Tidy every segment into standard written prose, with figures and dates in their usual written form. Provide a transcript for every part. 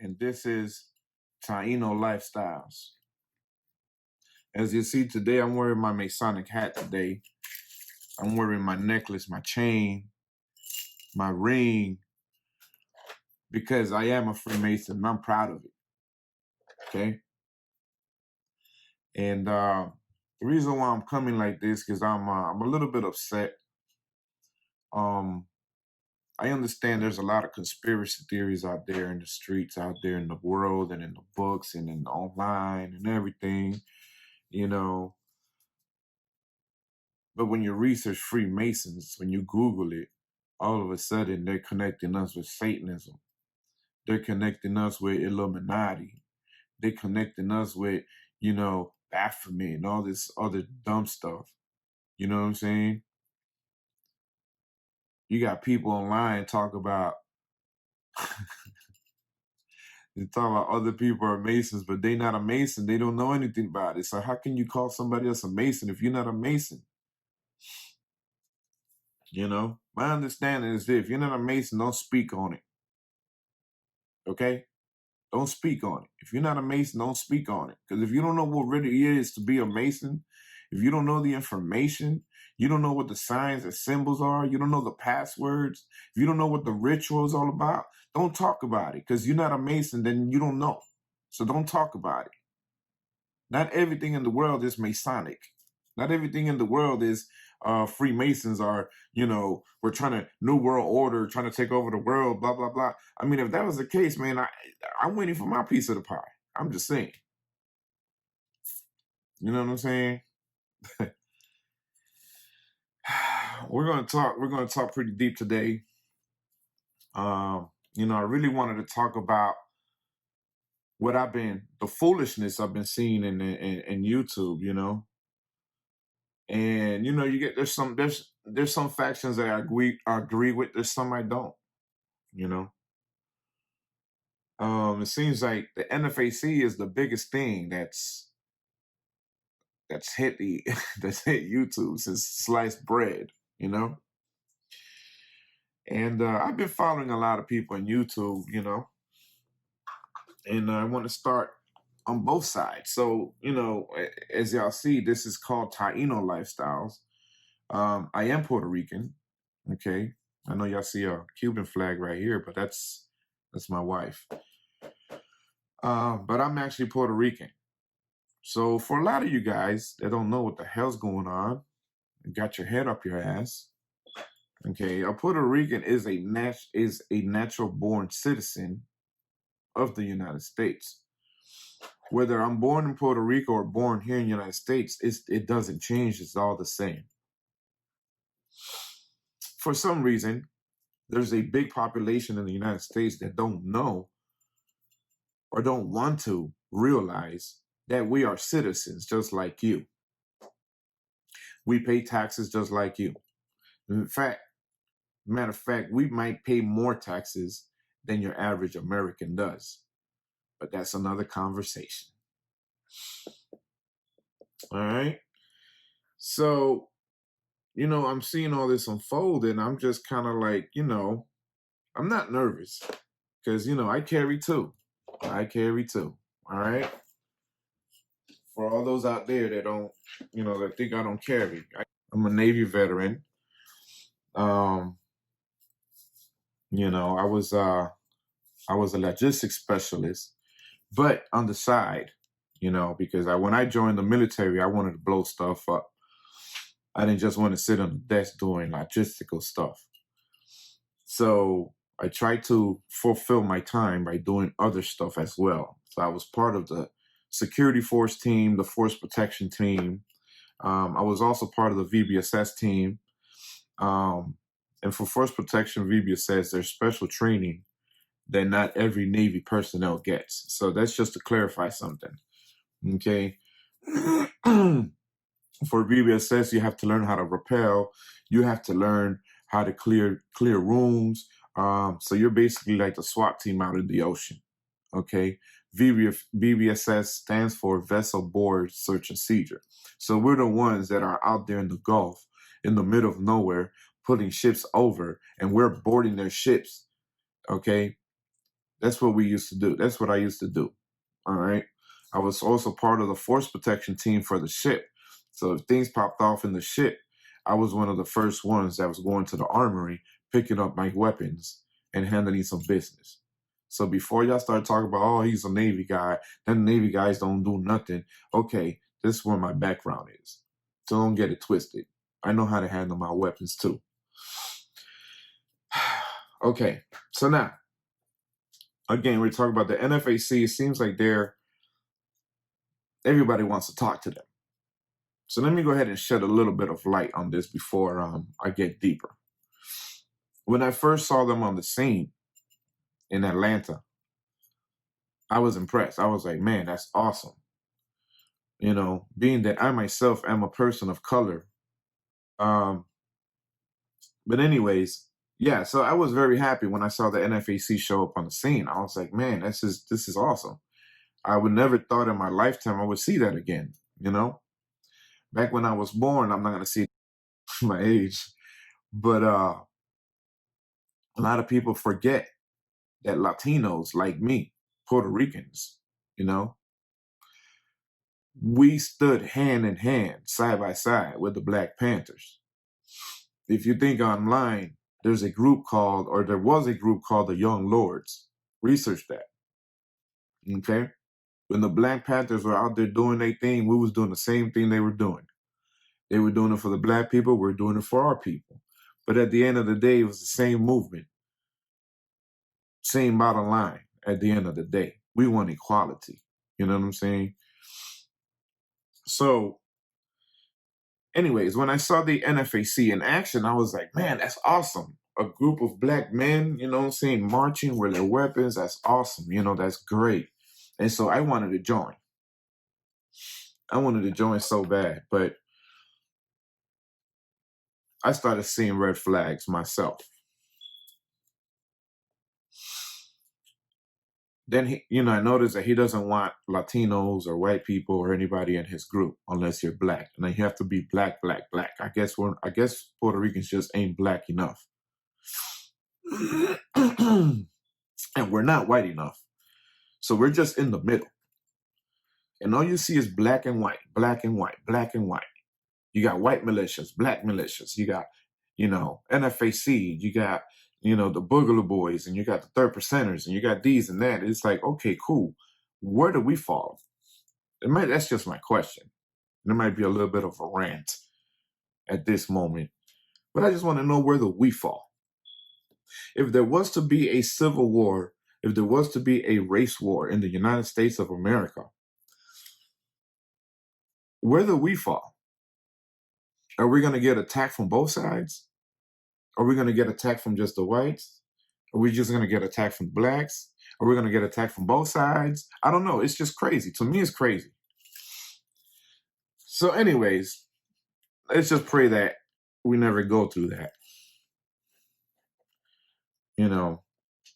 and this is Taino Lifestyles. As you see today, I'm wearing my Masonic hat today. I'm wearing my necklace, my chain, my ring, because I am a Freemason and I'm proud of it. Okay? And the reason why I'm coming like this, because I'm a little bit upset. I understand there's a lot of conspiracy theories out there in the streets, out there in the world, and in the books, and in online, and everything, you know. But when you research Freemasons, when you Google it, all of a sudden they're connecting us with Satanism. They're connecting us with Illuminati. They're connecting us with, Baphomet and all this other dumb stuff. You know what I'm saying? You got people online talk about they talk about other people are Masons, but they not a Mason. They don't know anything about it. So how can you call somebody else a Mason if you're not a Mason? My understanding is that if you're not a Mason, don't speak on it. Okay? Don't speak on it. If you're not a Mason, don't speak on it. Because if you don't know what really is to be a Mason, if you don't know the information, you don't know what the signs and symbols are, you don't know the passwords, if you don't know what the ritual is all about, don't talk about it. Because you're not a Mason, then you don't know. So don't talk about it. Not everything in the world is Masonic. Not everything in the world is Freemasons are, we're trying to New World Order, trying to take over the world, blah, blah, blah. I mean, if that was the case, man, I'm waiting for my piece of the pie. I'm just saying. You know what I'm saying? We're going to talk pretty deep today. I really wanted to talk about the foolishness I've been seeing in YouTube, And you get there's some factions that I agree with. There's some I don't. It seems like the NFAC is the biggest thing that's hit that's hit YouTube since sliced bread. And I've been following a lot of people on YouTube. And I want to start on both sides. So as y'all see, this is called Taino Lifestyles. I am Puerto Rican. Okay. I know y'all see a Cuban flag right here, but that's my wife. But I'm actually Puerto Rican. So for a lot of you guys that don't know what the hell's going on, and got your head up your ass, okay, a Puerto Rican is a natural born citizen of the United States. Whether I'm born in Puerto Rico or born here in the United States, it doesn't change. It's all the same. For some reason, there's a big population in the United States that don't know or don't want to realize that we are citizens just like you. We pay taxes just like you. Matter of fact, we might pay more taxes than your average American does. But that's another conversation. All right. So, I'm seeing all this unfold and I'm just kind of like, I'm not nervous because, I carry two. All right. For all those out there that don't, that think I don't carry, I'm a Navy veteran. I was a logistics specialist, but on the side, because when I joined the military, I wanted to blow stuff up. I didn't just want to sit on the desk doing logistical stuff. So I tried to fulfill my time by doing other stuff as well. So I was part of the security force team, the force protection team. I was also part of the VBSS team. And for force protection, VBSS, there's special training that not every Navy personnel gets. So that's just to clarify something. Okay. For VBSS, you have to learn how to rappel. You have to learn how to clear rooms. So you're basically like the SWAT team out in the ocean. Okay. VBSS stands for Vessel Board Search and Seizure. So we're the ones that are out there in the Gulf, in the middle of nowhere, putting ships over, and we're boarding their ships. Okay. That's what we used to do. That's what I used to do. All right. I was also part of the force protection team for the ship. So if things popped off in the ship, I was one of the first ones that was going to the armory, picking up my weapons and handling some business. So before y'all start talking about, oh, he's a Navy guy, then Navy guys don't do nothing. Okay, this is where my background is. So don't get it twisted. I know how to handle my weapons too. Okay, so now, again, we're talking about the NFAC. It seems like everybody wants to talk to them. So let me go ahead and shed a little bit of light on this before I get deeper. When I first saw them on the scene in Atlanta, I was impressed. I was like, man, that's awesome. You know, being that I myself am a person of color. But anyways, yeah, so I was very happy when I saw the NFAC show up on the scene. I was like, man, this is awesome. I would never thought in my lifetime I would see that again, you know? Back when I was born, I'm not going to see my age, but a lot of people forget that Latinos like me, Puerto Ricans, you know, we stood hand in hand, side by side with the Black Panthers. If you think online, there was a group called the Young Lords. Research that. Okay? When the Black Panthers were out there doing their thing, we was doing the same thing they were doing. They were doing it for the Black people, we're doing it for our people. But at the end of the day, it was the same movement. Same bottom line at the end of the day. We want equality. You know what I'm saying? So, anyways, when I saw the NFAC in action, I was like, man, that's awesome. A group of Black men, you know what I'm saying, marching with their weapons. That's awesome. You know, that's great. And so I wanted to join. I wanted to join so bad, but I started seeing red flags myself. Then I noticed that he doesn't want Latinos or white people or anybody in his group unless you're Black. And then you have to be Black, Black, Black. I guess Puerto Ricans just ain't Black enough. And we're not white enough. So we're just in the middle. And all you see is black and white, black and white, black and white. You got white militias, Black militias. You got, NFAC. You got, the Boogaloo Boys, and you got the Third Percenters, and you got these and that. It's like, okay, cool. Where do we fall? That's just my question. There might be a little bit of a rant at this moment, but I just want to know where do we fall. If there was to be a civil war, if there was to be a race war in the United States of America, where do we fall? Are we going to get attacked from both sides? Are we going to get attacked from just the whites? Are we just going to get attacked from Blacks? Are we going to get attacked from both sides? I don't know. It's just crazy. To me, it's crazy. So anyways, let's just pray that we never go through that.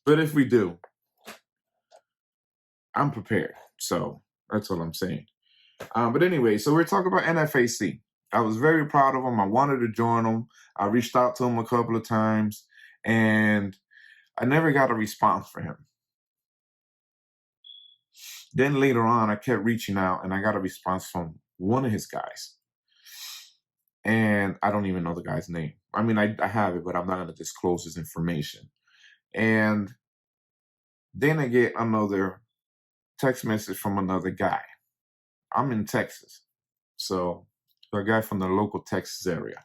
But if we do, I'm prepared. So that's what I'm saying. But anyway, so we're talking about NFAC. I was very proud of them. I wanted to join them. I reached out to him a couple of times, and I never got a response for him. Then later on, I kept reaching out, and I got a response from one of his guys. And I don't even know the guy's name. I mean, I have it, but I'm not going to disclose his information. And then I get another text message from another guy. I'm in Texas. So a guy from the local Texas area.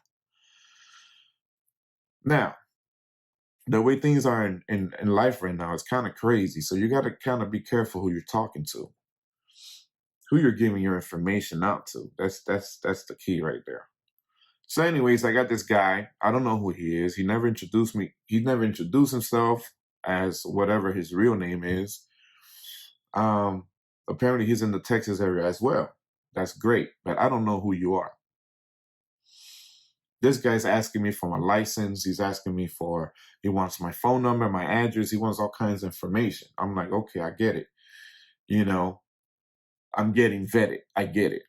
Now, the way things are in life right now is kind of crazy. So you got to kind of be careful who you're talking to, who you're giving your information out to. That's the key right there. So anyways, I got this guy. I don't know who he is. He never introduced me. He never introduced himself as whatever his real name is. Apparently he's in the Texas area as well. That's great, but I don't know who you are. This guy's asking me for my license. He wants my phone number, my address. He wants all kinds of information. I'm like, okay, I get it. I'm getting vetted. I get it.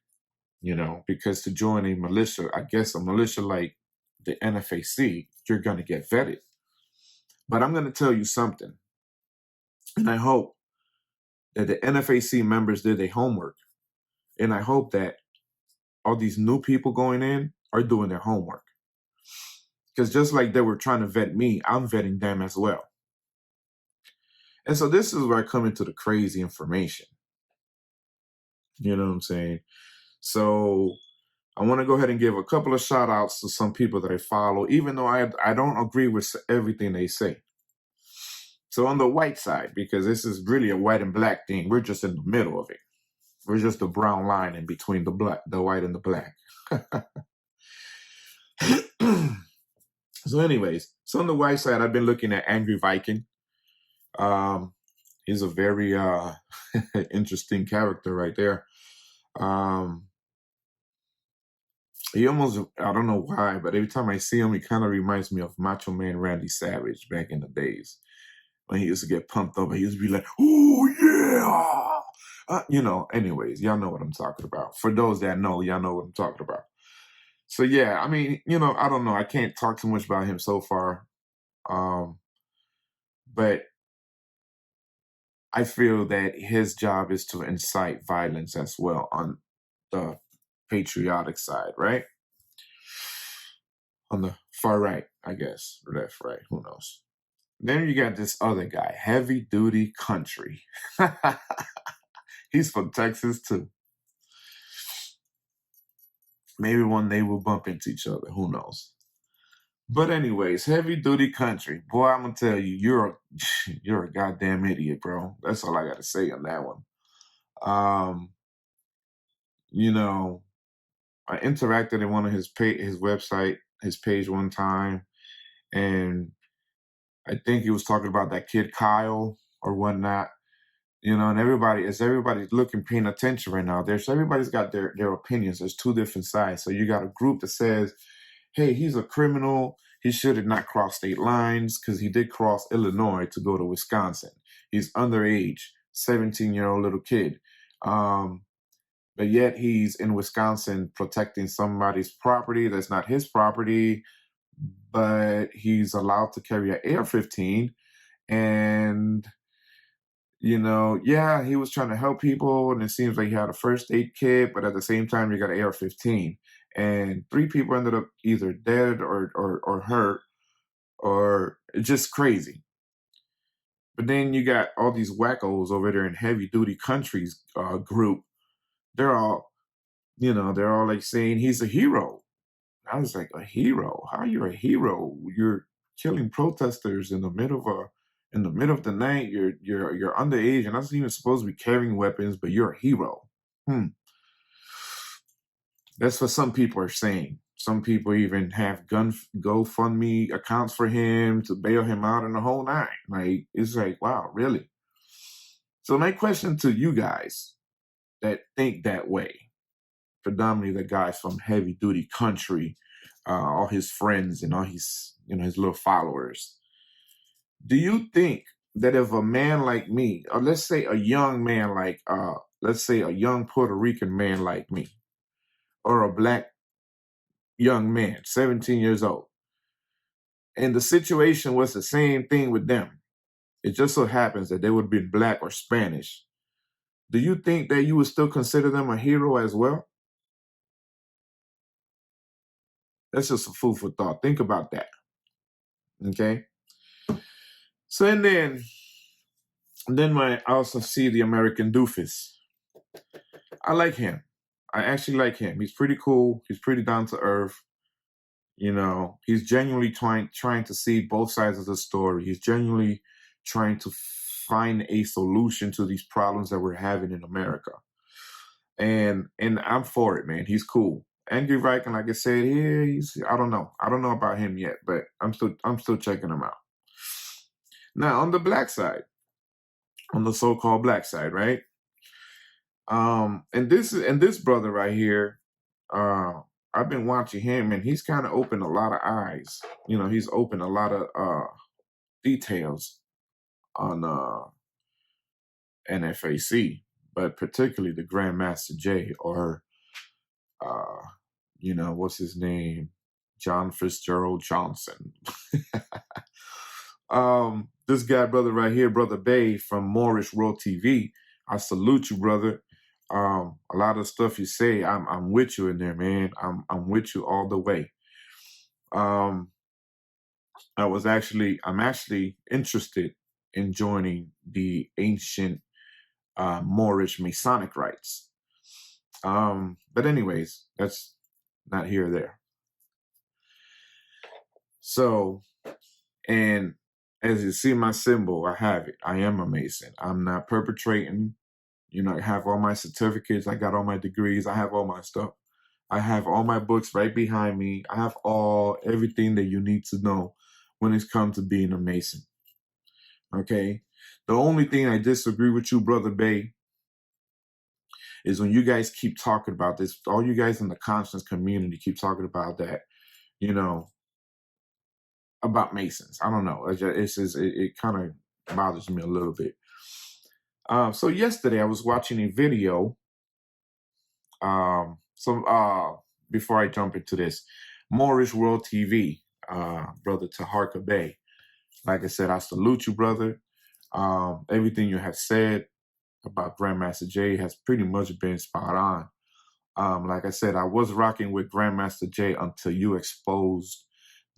Because to join a militia, I guess a militia like the NFAC, you're going to get vetted. But I'm going to tell you something. And I hope that the NFAC members did their homework. And I hope that all these new people going in are doing their homework. Because just like they were trying to vet me, I'm vetting them as well. And so this is where I come into the crazy information. You know what I'm saying? So I want to go ahead and give a couple of shout outs to some people that I follow, even though I don't agree with everything they say. So on the white side, because this is really a white and black thing, we're just in the middle of it. We're just the brown line in between the white and the black. So anyways, so on the white side, I've been looking at Angry Viking. He's a very interesting character right there. He almost, I don't know why, but every time I see him, he kind of reminds me of Macho Man Randy Savage back in the days when he used to get pumped up and he used to be like, oh yeah. Anyways, y'all know what I'm talking about. For those that know, y'all know what I'm talking about. So yeah, I mean, I don't know. I can't talk too much about him so far. But I feel that his job is to incite violence as well on the patriotic side, right? On the far right, I guess, or left, right, who knows. Then you got this other guy, Heavy Duty Country. He's from Texas too. Maybe one day we'll bump into each other, who knows. But anyways, Heavy Duty Country. Boy, I'm gonna tell you, you're a goddamn idiot, bro. That's all I gotta say on that one. I interacted in one of his website, his page one time, and I think he was talking about that kid Kyle or whatnot. And everybody's looking, paying attention right now. Everybody's got their opinions. There's two different sides. So you got a group that says, hey, he's a criminal. He should have not crossed state lines because he did cross Illinois to go to Wisconsin. He's underage, 17-year-old little kid. But yet he's in Wisconsin protecting somebody's property that's not his property, but he's allowed to carry an AR-15. And, he was trying to help people, and it seems like he had a first aid kit, but at the same time, you got an AR-15. And 3 people ended up either dead or hurt, or it's just crazy. But then you got all these wackos over there in Heavy Duty Country's group. They're all like saying he's a hero. I was like, a hero? How are you a hero? You're killing protesters in the middle of the night. You're underage and not even supposed to be carrying weapons, but you're a hero. That's what some people are saying. Some people even have GoFundMe accounts for him to bail him out and the whole nine. Like, it's like, wow, really? So my question to you guys that think that way, predominantly the guys from Heavy Duty Country, all his friends and all his little followers. Do you think that if a man like me, or let's say a young man like, let's say a young Puerto Rican man like me, or a black young man, 17 years old, and the situation was the same thing with them, it just so happens that they would be black or Spanish, do you think that you would still consider them a hero as well? That's just a food for thought. Think about that. Okay. So and then I also see the American Doofus. I like him. I actually like him. He's pretty cool. He's pretty down to earth. He's genuinely trying to see both sides of the story. He's genuinely trying to find a solution to these problems that we're having in America. And I'm for it, man. He's cool. Angry Viking, like I said, I don't know about him yet, but I'm still checking him out. Now on the black side, on the so-called black side, right? And this brother right here, I've been watching him, and he's kind of opened a lot of eyes. He's opened a lot of details on NFAC, but particularly the Grandmaster Jay, or what's his Name? John Fitzgerald Johnson. this guy, brother, right here, Brother Bay from Moorish World TV. I salute you, brother. A lot of stuff you say, I'm with you in there, man. I'm with you all the way. I'm actually interested in joining the ancient Moorish Masonic rites. But anyways, that's not here or there. So, and as you see my symbol, I have it. I am a Mason. I'm not perpetrating. You know, I have all my certificates. I got all my degrees. I have all my stuff. I have all my books right behind me. I have everything that you need to know when it's come to being a Mason. Okay? The only thing I disagree with you, Brother Bay, is when you guys keep talking about this. All you guys in the conscience community keep talking about that, you know, about Masons. I don't know. It kind of bothers me a little bit. So yesterday I was watching a video. Before I jump into this, Moorish World TV, Brother Taharka Bay. Like I said, I salute you, brother. Everything you have said about Grandmaster Jay has pretty much been spot on. Like I said, I was rocking with Grandmaster Jay until you exposed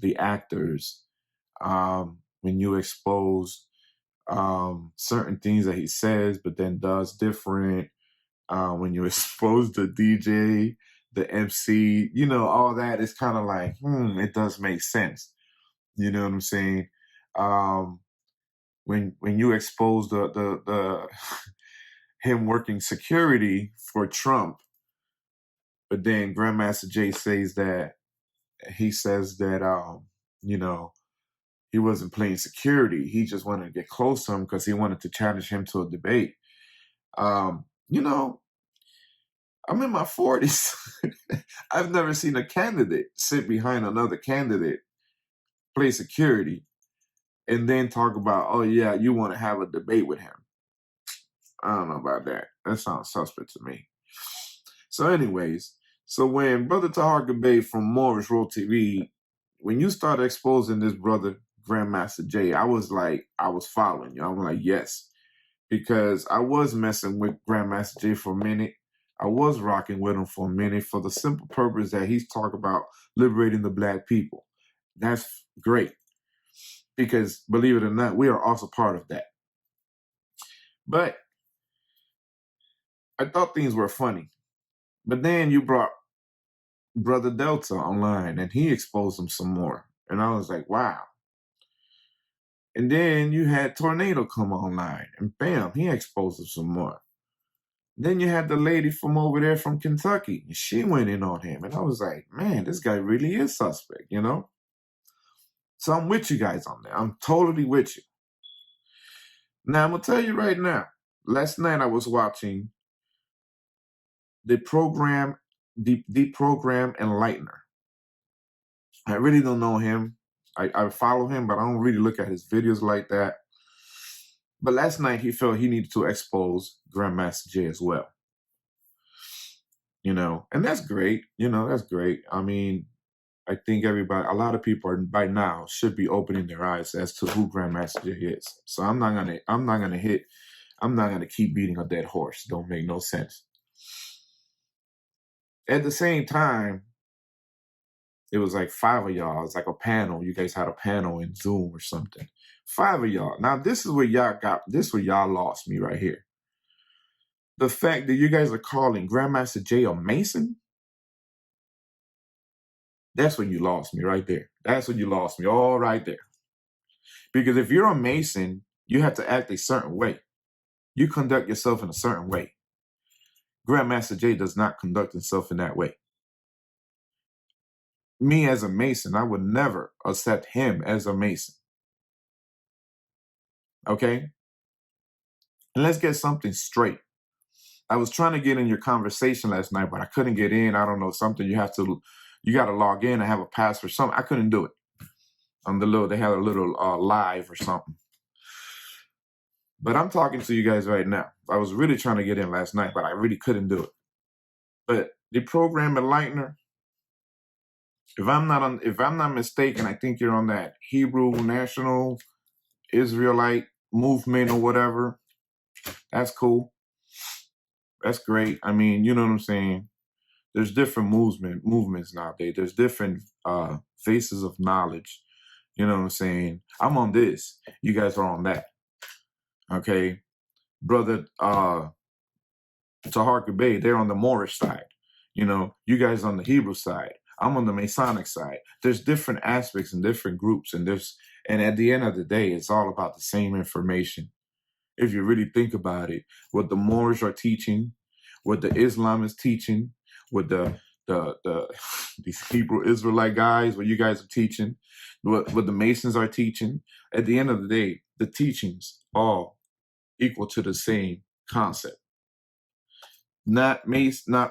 the actors. When you exposed certain things that he says, but then does different. When you expose the DJ, the MC, you know, all that is kind of like, it does make sense. You know what I'm saying? When you expose the him working security for Trump, but then Grandmaster Jay says that you know, he wasn't playing security. He just wanted to get close to him because he wanted to challenge him to a debate. You know, I'm in my 40s. I've never seen a candidate sit behind another candidate, play security, and then talk about, oh, yeah, you want to have a debate with him. I don't know about that. That sounds suspect to me. So anyways, so when Brother Taharka Bay from Moorish World TV, when you started exposing this brother, Grandmaster Jay, I was following you. I was like, yes. Because I was messing with Grandmaster Jay for a minute. I was rocking with him for a minute for the simple purpose that he's talking about liberating the black people. That's great. Because believe it or not, we are also part of that. But I thought things were funny. But then you brought Brother Delta online and he exposed him some more. And I was like, wow. And then you had Tornado come online and bam, he exposed him some more. Then you had the lady from over there from Kentucky. And she went in on him. And I was like, man, this guy really is suspect, you know? So I'm with you guys on that. I'm totally with you. Now, I'm going to tell you right now. Last night I was watching the program Enlightener. I really don't know him. I follow him, but I don't really look at his videos like that. But last night he felt he needed to expose Grandmaster Jay as well. You know, and that's great. You know, that's great. I mean, I think a lot of people are by now should be opening their eyes as to who Grandmaster Jay is. So I'm not gonna keep beating a dead horse. Don't make no sense. At the same time, it was like 5 of y'all. It's like a panel. You guys had a panel in Zoom or something. 5 of y'all. Now this is where y'all lost me right here. The fact that you guys are calling Grandmaster Jay a Mason, that's when you lost me right there. That's when you lost me all right there. Because if you're a Mason, you have to act a certain way. You conduct yourself in a certain way. Grandmaster Jay does not conduct himself in that way. Me as a Mason, I would never accept him as a Mason. Okay? And let's get something straight. I was trying to get in your conversation last night, but I couldn't get in. I don't know, something you got to log in and have a password, something. I couldn't do it. They had a little live or something. But I'm talking to you guys right now. I was really trying to get in last night, but I really couldn't do it. But the program Enlightener, if I'm not mistaken, I think you're on that Hebrew National Israelite movement or whatever. That's cool. That's great. I mean, you know what I'm saying? There's different movements nowadays. There's different faces of knowledge. You know what I'm saying? I'm on this. You guys are on that. Okay. Brother Taharka Bay, they're on the Moorish side. You know, you guys on the Hebrew side. I'm on the Masonic side. There's different aspects and different groups, and at the end of the day, it's all about the same information. If you really think about it, what the Moorish are teaching, what the Islam is teaching, what the these Hebrew Israelite guys, what you guys are teaching, what the Masons are teaching, at the end of the day, the teachings all equal to the same concept. Not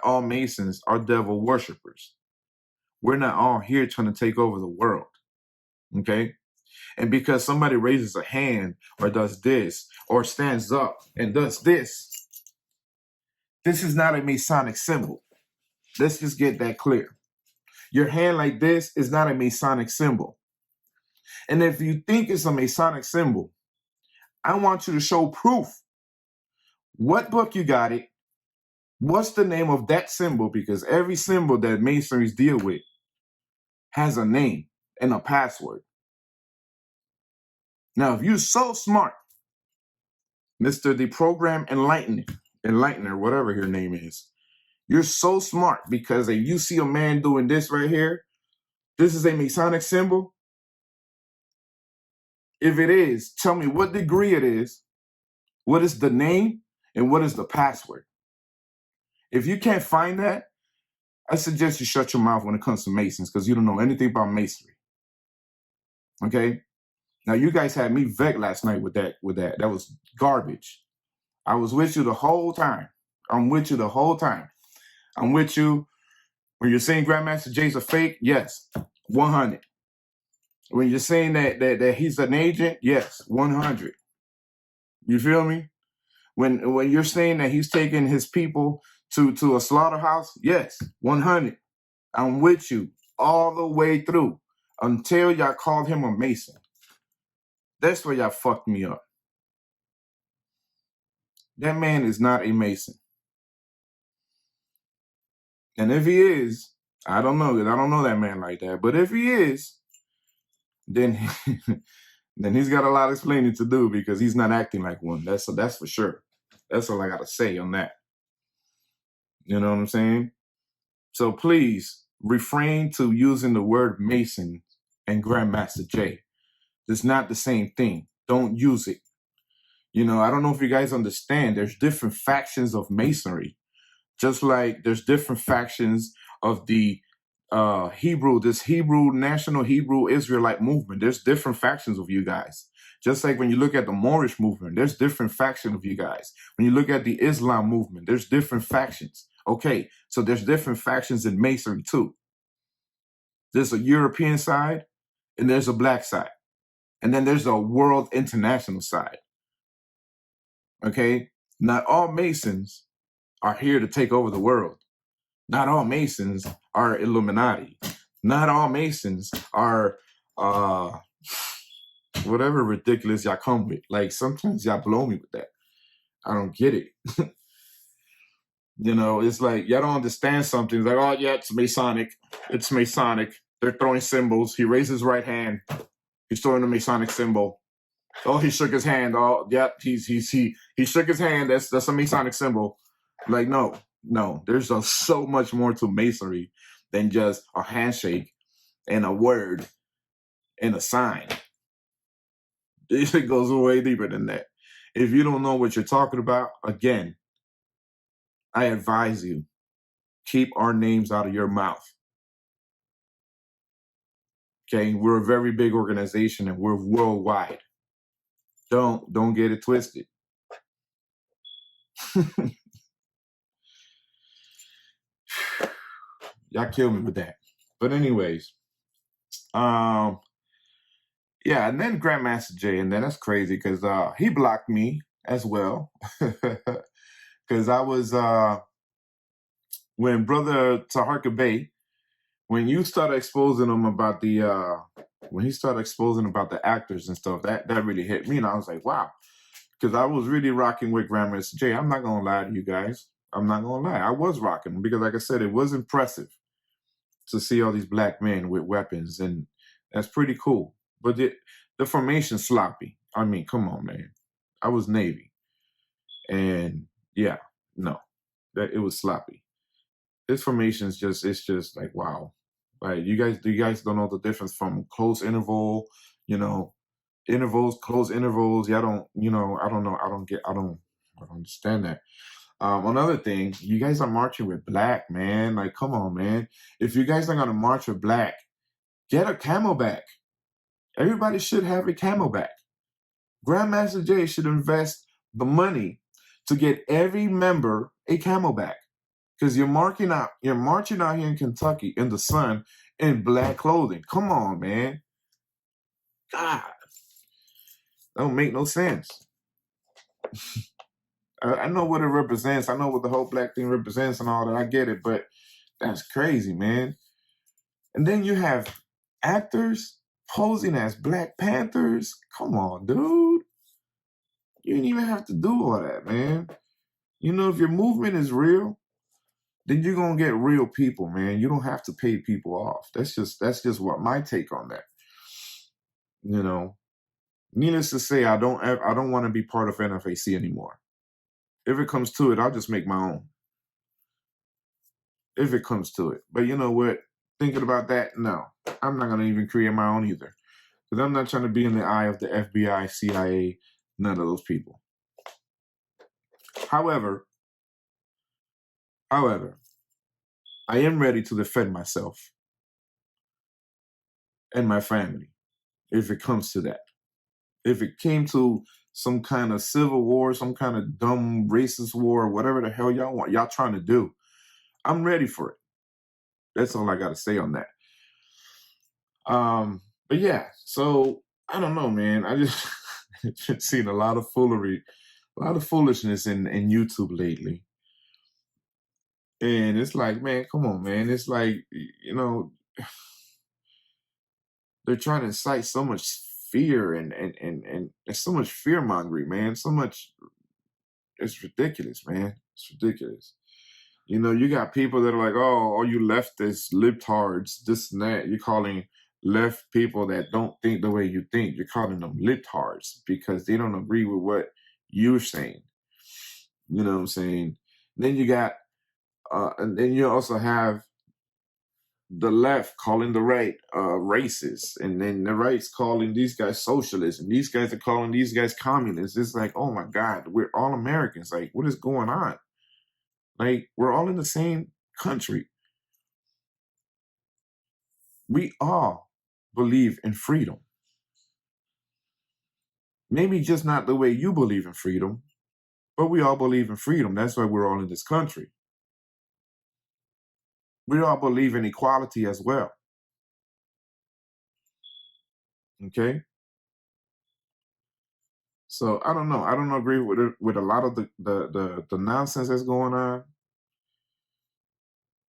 all Masons are devil worshippers. We're not all here trying to take over the world. Okay? And because somebody raises a hand or does this or stands up and does this is not a Masonic symbol. Let's just get that clear. Your hand like this is not a Masonic symbol. And if you think it's a Masonic symbol, I want you to show proof. What book you got it? What's the name of that symbol? Because every symbol that Masons deal with has a name and a password. Now, if you're so smart, Mr. The Program Enlightener, whatever your name is, you're so smart because if you see a man doing this right here, this is a Masonic symbol. If it is, tell me what degree it is, what is the name, and what is the password. If you can't find that, I suggest you shut your mouth when it comes to Masons because you don't know anything about Masonry. Okay? Now, you guys had me vexed last night with that. That was garbage. I was with you the whole time. I'm with you the whole time. I'm with you when you're saying Grandmaster Jay's a fake. Yes, 100. When you're saying that he's an agent, yes, 100. You feel me? When you're saying that he's taking his people to a slaughterhouse, yes, 100. I'm with you all the way through until y'all called him a Mason. That's where y'all fucked me up. That man is not a Mason. And if he is, I don't know, because I don't know that man like that. But if he is, then then he's got a lot of explaining to do because he's not acting like one. That's for sure. That's all I got to say on that. You know what I'm saying? So please refrain to using the word Mason and Grandmaster Jay. It's not the same thing. Don't use it. You know, I don't know if you guys understand. There's different factions of Masonry. Just like there's different factions of the National Hebrew Israelite movement. There's different factions of you guys. Just like when you look at the Moorish movement, there's different factions of you guys. When you look at the Islam movement, there's different factions. Okay, so there's different factions in Masonry too. There's a European side and there's a black side. And then there's a world international side. Okay, not all Masons are here to take over the world. Not all Masons are Illuminati. Not all Masons are whatever ridiculous y'all come with. Like sometimes y'all blow me with that. I don't get it. You know, it's like y'all don't understand something. It's like, oh yeah, it's Masonic. It's Masonic. They're throwing symbols. He raised his right hand. He's throwing a Masonic symbol. Oh, he shook his hand. Oh, yep, he shook his hand. That's a Masonic symbol. Like, no. There's so much more to Masonry than just a handshake and a word and a sign. It goes way deeper than that. If you don't know what you're talking about, again, I advise you, keep our names out of your mouth. Okay, we're a very big organization and we're worldwide. Don't get it twisted. Y'all kill me with that. But anyways, yeah, and then Grandmaster Jay, and then that's crazy because he blocked me as well. Because I was when Brother Taharka Bay, when you started exposing him about the When he started exposing about the actors and stuff, that really hit me, and I was like, wow, because I was really rocking with Grandmaster Jay. I'm not gonna lie to you guys. I'm not gonna lie. I was rocking because, like I said, it was impressive to see all these black men with weapons, and that's pretty cool. But the formation sloppy. I mean, come on, man. I was Navy, and yeah, no, that it was sloppy. This formation is it's just like wow. Like you guys don't know the difference from close interval, you know, intervals, close intervals. Yeah, I don't, I don't know. I don't understand that. Another thing, you guys are marching with black, man. Like, come on, man. If you guys are gonna march with black, get a camelback. Everybody should have a camelback. Grandmaster Jay should invest the money to get every member a camelback. Because you're marching out here in Kentucky in the sun in black clothing. Come on, man. God. That don't make no sense. I know what it represents. I know what the whole black thing represents and all that. I get it, but that's crazy, man. And then you have actors posing as Black Panthers. Come on, dude. You didn't even have to do all that, man. If your movement is real, then you're gonna get real people, man. You don't have to pay people off. That's just what my take on that. Needless to say, I don't want to be part of NFAC anymore. If it comes to it, I'll just make my own. If it comes to it. But you know what? Thinking about that, no. I'm not gonna even create my own either. Because I'm not trying to be in the eye of the FBI, CIA, none of those people. However, I am ready to defend myself and my family if it comes to that. If it came to some kind of civil war, some kind of dumb racist war, whatever the hell y'all trying to do, I'm ready for it. That's all I got to say on that. But yeah, so I don't know, man. I just seen a lot of foolery, a lot of foolishness in YouTube lately. And it's like, man, come on, man. It's like, they're trying to incite so much fear and so much fear mongering, man. So much, it's ridiculous, man. It's ridiculous. You got people that are like, oh, all you leftists, libtards, this and that. You're calling left people that don't think the way you think. You're calling them libtards because they don't agree with what you're saying. You know what I'm saying? Then you got, and then you also have the left calling the right racist, and then the right's calling these guys socialists, and these guys are calling these guys communists. It's like, oh my God, we're all Americans. Like, what is going on? Like, we're all in the same country. We all believe in freedom. Maybe just not the way you believe in freedom, but we all believe in freedom. That's why we're all in this country. We all believe in equality as well. Okay? So I don't know. I don't agree with a lot of the nonsense that's going on.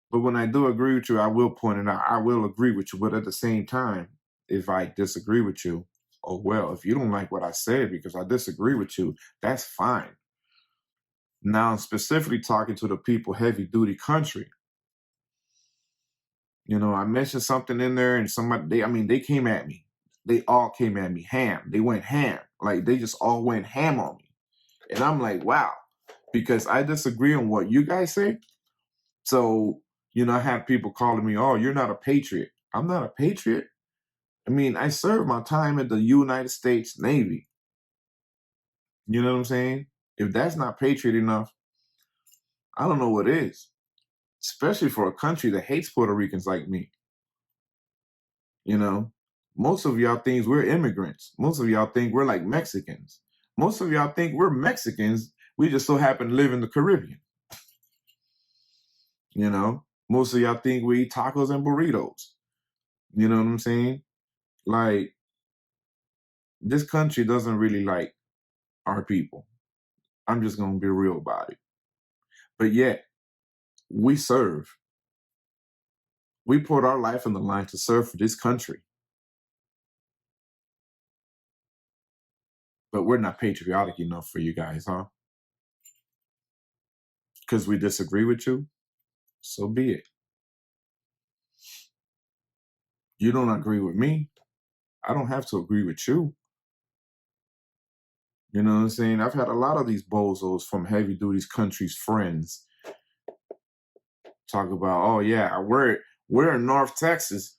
But when I do agree with you, I will point it out. I will agree with you. But at the same time, if I disagree with you, oh well, if you don't like what I said because I disagree with you, that's fine. Now I'm specifically talking to the people heavy duty country. I mentioned something in there and they came at me. They all came at me ham. They went ham. Like they just all went ham on me. And I'm like, wow, because I disagree on what you guys say. So, I have people calling me, oh, you're not a patriot. I'm not a patriot. I mean, I served my time at the United States Navy. You know what I'm saying? If that's not patriot enough, I don't know what is. Especially for a country that hates Puerto Ricans like me. Most of y'all think we're immigrants. Most of y'all think we're like Mexicans. Most of y'all think we're Mexicans. We just so happen to live in the Caribbean. Most of y'all think we eat tacos and burritos. You know what I'm saying? Like, this country doesn't really like our people. I'm just going to be real about it. But yet, we serve. We put our life on the line to serve for this country. But we're not patriotic enough for you guys, huh? Because we disagree with you? So be it. You don't agree with me. I don't have to agree with you. You know what I'm saying? I've had a lot of these bozos from heavy duties country's friends talk about, oh yeah, we're in North Texas.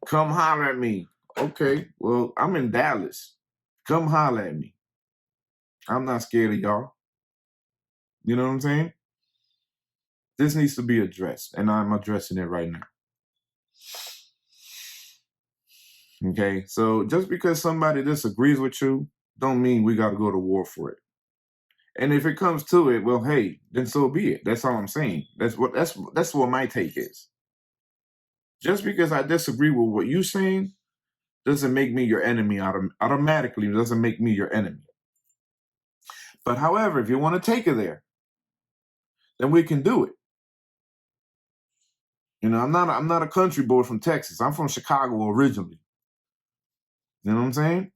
Come holler at me. Okay, well, I'm in Dallas. Come holler at me. I'm not scared of y'all. You know what I'm saying? This needs to be addressed, and I'm addressing it right now. Okay, so just because somebody disagrees with you, don't mean we got to go to war for it. And if it comes to it, well, hey, then so be it. That's all I'm saying. That's what my take is. Just because I disagree with what you're saying doesn't make me your enemy. Automatically doesn't make me your enemy. But however, if you want to take it there, then we can do it. You know, I'm not a country boy from Texas. I'm from Chicago originally. You know what I'm saying?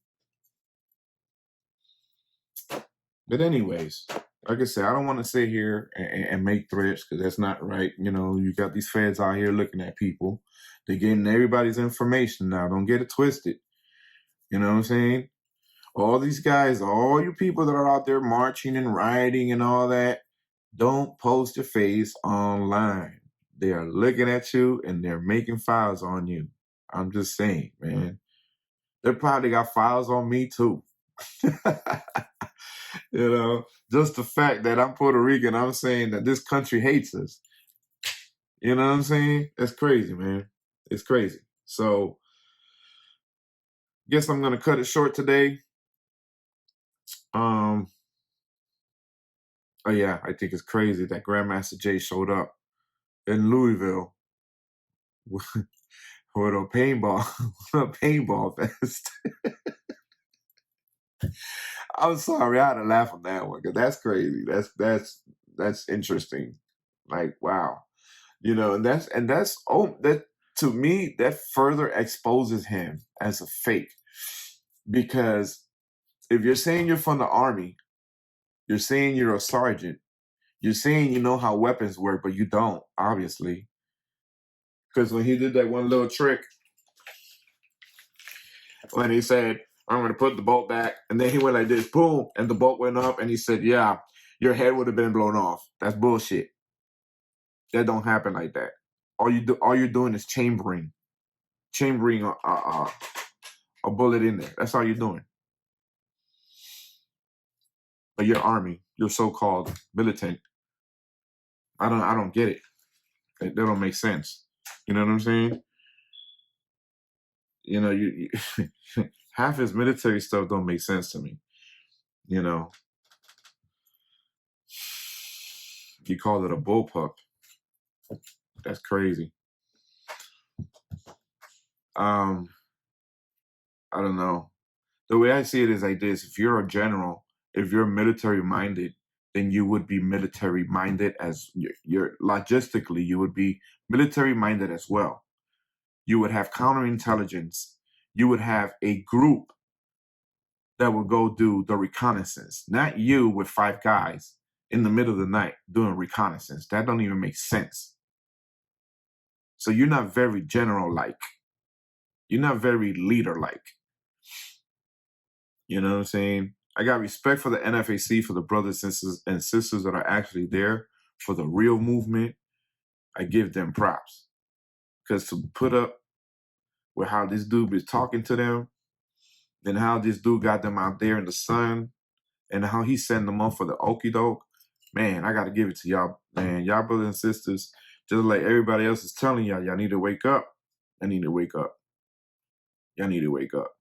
But anyways, like I said, I don't want to sit here and make threats because that's not right. You know, you got these feds out here looking at people. They're getting everybody's information now. Don't get it twisted. You know what I'm saying? All these guys, all you people that are out there marching and rioting and all that, don't post your face online. They are looking at you and they're making files on you. I'm just saying, man. They probably got files on me too. You know, just the fact that I'm Puerto Rican, I'm saying that this country hates us. You know what I'm saying? That's crazy, man. It's crazy. So, guess I'm gonna cut it short today. Oh yeah, I think it's crazy that Grandmaster Jay showed up in Louisville with a paintball vest. I'm sorry, I had to laugh on that one because that's crazy. That's interesting. Like, wow. You know, and that's that to me, that further exposes him as a fake. Because if you're saying you're from the army, you're saying you're a sergeant, you're saying you know how weapons work, but you don't, obviously. Because when he did that one little trick, when he said, I'm going to put the bolt back, and then he went like this, boom, and the bolt went up, and he said, yeah, your head would have been blown off. That's bullshit. That don't happen like that. All you're doing is chambering a bullet in there. That's all you're doing. But your army, your so-called militant, I don't get it. That don't make sense. You know what I'm saying? You know, you half his military stuff don't make sense to me. You know, he called it a bullpup. That's crazy. I don't know. The way I see it is like this: if you're a general, if you're military minded, then you would be military minded as you're logistically, you would be military minded as well. You would have counterintelligence. You would have a group that would go do the reconnaissance, not you with 5 guys in the middle of the night doing reconnaissance. That don't even make sense. So you're not very general-like. You're not very leader-like. You know what I'm saying? I got respect for the NFAC, for the brothers and sisters that are actually there for the real movement. I give them props. Because to put up with how this dude is talking to them, then how this dude got them out there in the sun, and how he sent them off for the okie doke, man, I got to give it to y'all, man. Y'all brothers and sisters, just like everybody else is telling y'all, y'all need to wake up. I need to wake up. Y'all need to wake up.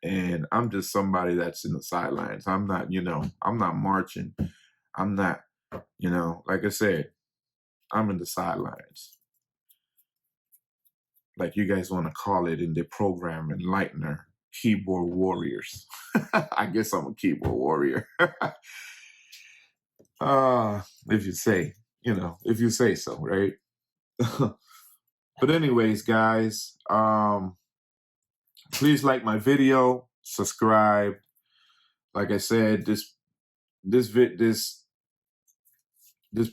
And I'm just somebody that's in the sidelines. I'm not, I'm not marching. I'm not, like I said, I'm in the sidelines. Like you guys want to call it in the program, Enlightener, keyboard warriors. I guess I'm a keyboard warrior. If you say, if you say so, right? But anyways, guys, please like my video. subscribe. Like I said, this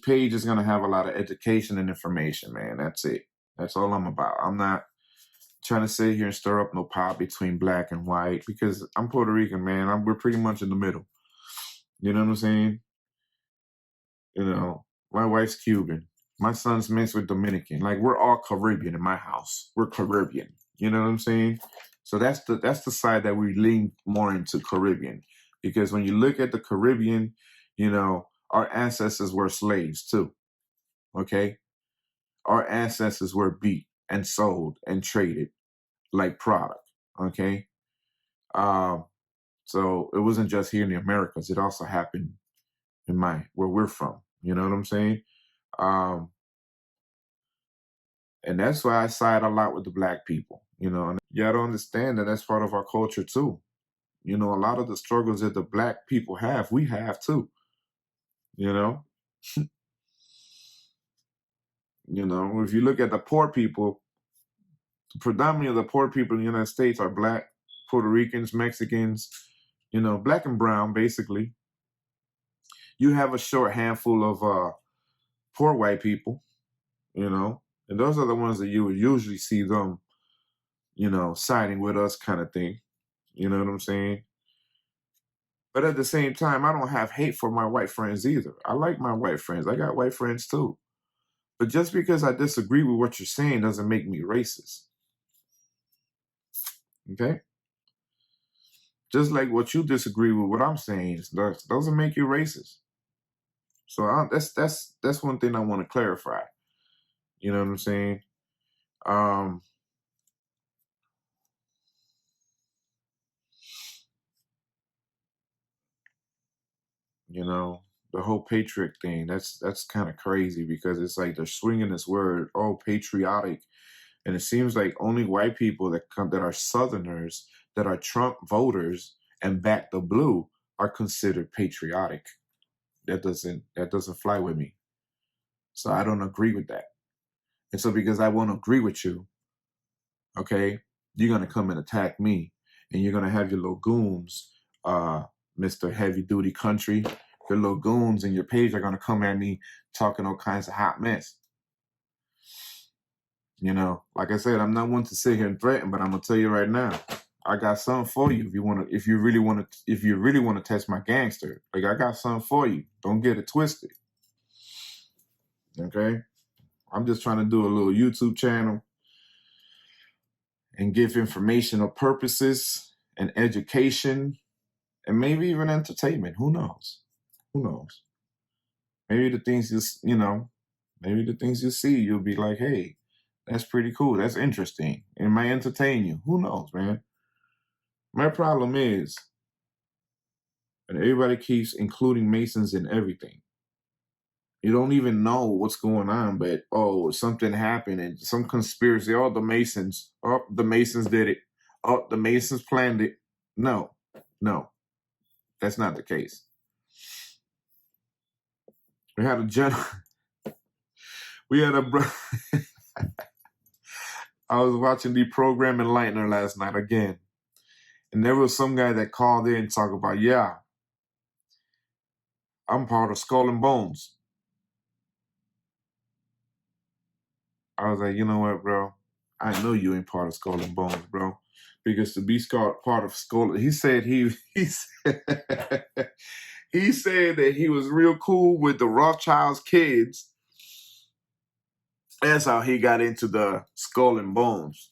page is gonna have a lot of education and information, man. That's it. That's all I'm about. I'm not trying to sit here and stir up no pot between black and white because I'm Puerto Rican, man. We're pretty much in the middle. You know what I'm saying? You know, my wife's Cuban. My son's mixed with Dominican. Like, we're all Caribbean in my house. We're Caribbean. You know what I'm saying? So that's the side that we lean more into, Caribbean. Because when you look at the Caribbean, you know, our ancestors were slaves too. Okay? Our ancestors were beat and sold and traded like product. Okay? So it wasn't just here in the Americas. It also happened in where we're from. You know what I'm saying? And that's why I side a lot with the black people, you know. And you got to understand that that's part of our culture too. You know, a lot of the struggles that the black people have, we have too. You know, if you look at the poor people, predominantly the poor people in the United States are black, Puerto Ricans, Mexicans, you know, black and brown, basically. You have a short handful of poor white people, you know, and those are the ones that you would usually see them, you know, siding with us kind of thing. You know what I'm saying? But at the same time, I don't have hate for my white friends either. I like my white friends. I got white friends too. But just because I disagree with what you're saying doesn't make me racist. Okay? Just like what you disagree with what I'm saying doesn't make you racist. So that's one thing I want to clarify. You know what I'm saying? You know, the whole patriot thing, that's kind of crazy because it's like they're swinging this word, oh, patriotic. And it seems like only white people that are Southerners, that are Trump voters and back the blue are considered patriotic. That doesn't fly with me. So I don't agree with that. And so because I won't agree with you, okay, you're gonna come and attack me, and you're gonna have your little goons, Mr. Heavy Duty Country, your little goons in your page are gonna come at me talking all kinds of hot mess. You know, like I said, I'm not one to sit here and threaten, but I'm gonna tell you right now, I got something for you. If you really want to test my gangster, like I got something for you. Don't get it twisted. Okay, I'm just trying to do a little YouTube channel and give informational purposes and education and maybe even entertainment. Who knows? Who knows? Maybe the things maybe the things you see, you'll be like, hey, that's pretty cool. That's interesting. It might entertain you. Who knows, man? My problem is, and everybody keeps including Masons in everything. You don't even know what's going on, but something happened and some conspiracy. Oh, the Masons. Oh, the Masons did it. Oh, the Masons planned it. No, that's not the case. We had a general. We had a. I was watching the program Enlightener last night again, and there was some guy that called in and talked about, yeah, I'm part of Skull and Bones. I was like, you know what, bro? I know you ain't part of Skull and Bones, bro. Because to be part of Skull, he said he said, he said that he was real cool with the Rothschild's kids. That's how he got into the Skull and Bones.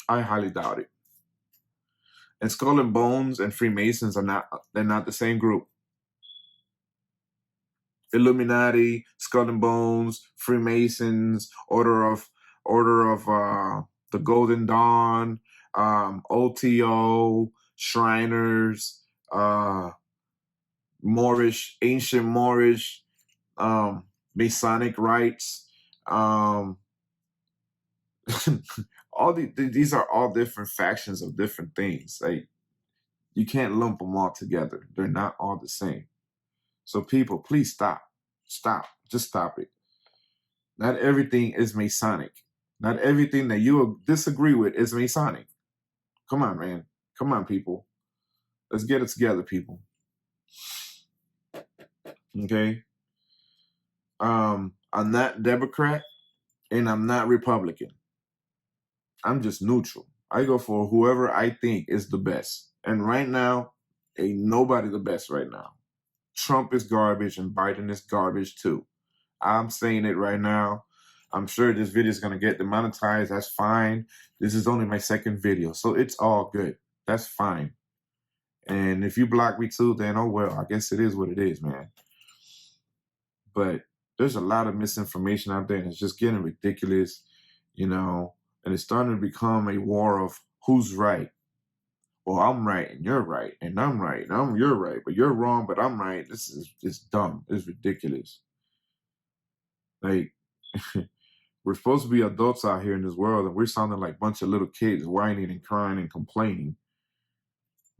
I highly doubt it. And Skull and Bones and Freemasons they're not the same group. Illuminati, Skull and Bones, Freemasons, Order of the Golden Dawn, OTO, Shriners, Moorish, ancient Moorish, Masonic rites. All these are all different factions of different things. Like, you can't lump them all together. They're not all the same. So people, please stop. Just stop it. Not everything is Masonic. Not everything that you disagree with is Masonic. Come on, man. Come on, people. Let's get it together, people. Okay? I'm not Democrat and I'm not Republican. I'm just neutral. I go for whoever I think is the best. And right now, ain't nobody the best right now. Trump is garbage and Biden is garbage too. I'm saying it right now. I'm sure this video is going to get demonetized. That's fine. This is only my second video, so it's all good. That's fine. And if you block me too, then oh well, I guess it is what it is, man. But there's a lot of misinformation out there, and it's just getting ridiculous, you know, and it's starting to become a war of who's right. Well, I'm right and you're right, and I'm right, and you're right, but you're wrong, but I'm right. This is just dumb. It's ridiculous. Like, we're supposed to be adults out here in this world, and we're sounding like a bunch of little kids whining and crying and complaining.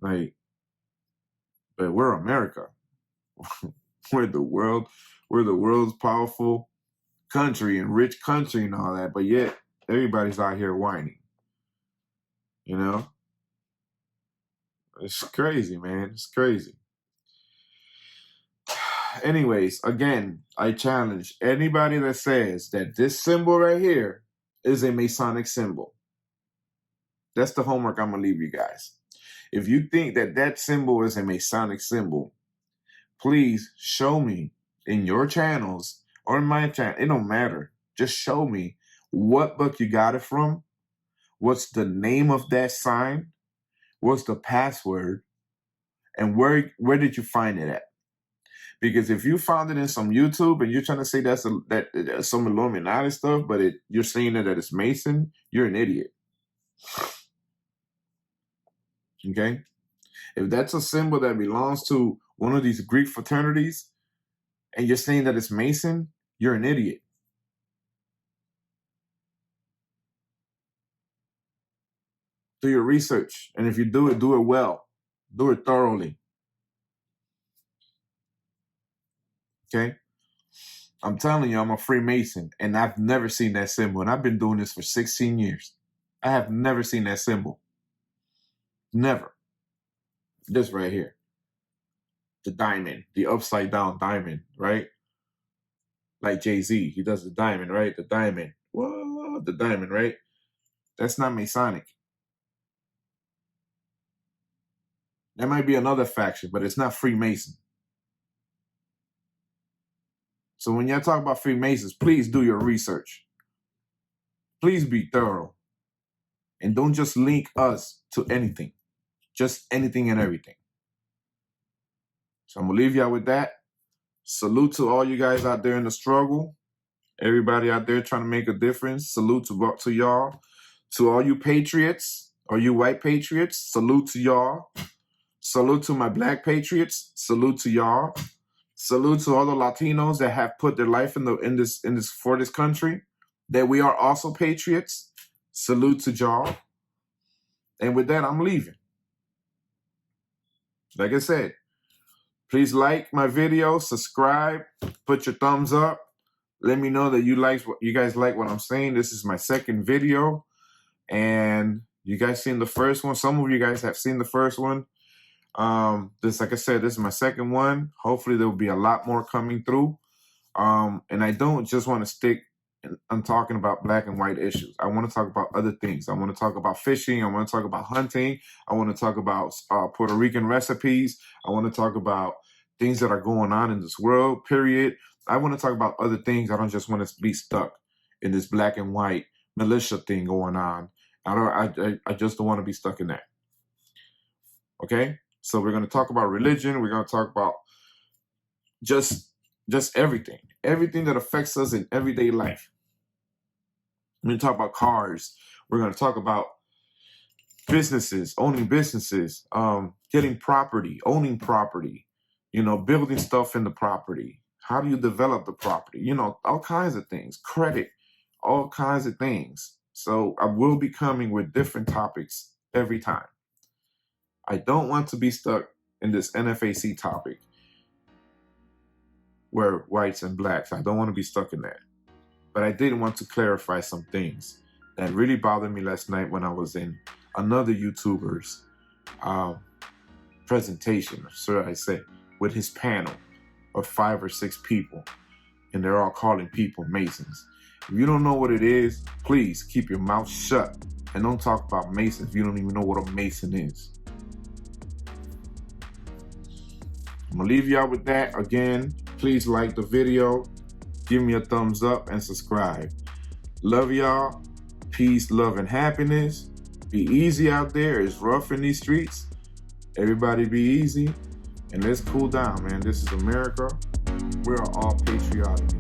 Like, but we're America. we're the world's powerful country and rich country and all that, but yet everybody's out here whining. You know? It's crazy, man. It's crazy. Anyways, again, I challenge anybody that says that this symbol right here is a Masonic symbol. That's the homework I'm going to leave you guys. If you think that that symbol is a Masonic symbol, please show me in your channels or in my channel. It don't matter. Just show me what book you got it from, what's the name of that sign, what's the password, and where did you find it at? Because if you found it in some YouTube and you're trying to say that's some Illuminati stuff, but you're saying that it's Mason, you're an idiot. Okay? If that's a symbol that belongs to one of these Greek fraternities and you're saying that it's Mason, you're an idiot. Do your research. And if you do it well. Do it thoroughly. Okay? I'm telling you, I'm a Freemason, and I've never seen that symbol. And I've been doing this for 16 years. I have never seen that symbol. Never. This right here. The diamond. The upside down diamond, right? Like Jay-Z. He does the diamond, right? The diamond. Whoa, the diamond, right? That's not Masonic. That might be another faction, but it's not Freemason. So when y'all talk about Freemasons, please do your research. Please be thorough. And don't just link us to anything. Just anything and everything. So I'm going to leave y'all with that. Salute to all you guys out there in the struggle. Everybody out there trying to make a difference. Salute to y'all. To all you patriots, or you white patriots, salute to y'all. Salute to my black patriots. Salute to y'all. Salute to all the Latinos that have put their life for this country. That we are also patriots. Salute to y'all. And with that, I'm leaving. Like I said, please like my video, subscribe, put your thumbs up. Let me know that you guys like what I'm saying. This is my second video. And you guys seen the first one. Some of you guys have seen the first one. Like I said, this is my second one. Hopefully there will be a lot more coming through. And I don't just want to stick on talking about black and white issues. I want to talk about other things. I want to talk about fishing. I want to talk about hunting. I want to talk about Puerto Rican recipes. I want to talk about things that are going on in this world, period. I want to talk about other things. I don't just want to be stuck in this black and white militia thing going on. I just don't want to be stuck in that. Okay? So we're going to talk about religion. We're going to talk about just everything. Everything that affects us in everyday life. We're going to talk about cars. We're going to talk about businesses, owning businesses, getting property, owning property, building stuff in the property. How do you develop the property? All kinds of things. Credit, all kinds of things. So I will be coming with different topics every time. I don't want to be stuck in this NFAC topic where whites and blacks, I don't want to be stuck in that. But I did want to clarify some things. that really bothered me last night when I was in another YouTuber's presentation, or should I say, with his panel of 5 or 6 people, and they're all calling people Masons. If you don't know what it is, please keep your mouth shut and don't talk about Masons if you don't even know what a Mason is. I'm gonna leave y'all with that. Again, please like the video, give me a thumbs up, and subscribe. Love y'all. Peace, love, and happiness. Be easy out there. It's rough in these streets. Everybody be easy. And let's cool down, man. This is America. We're all patriotic.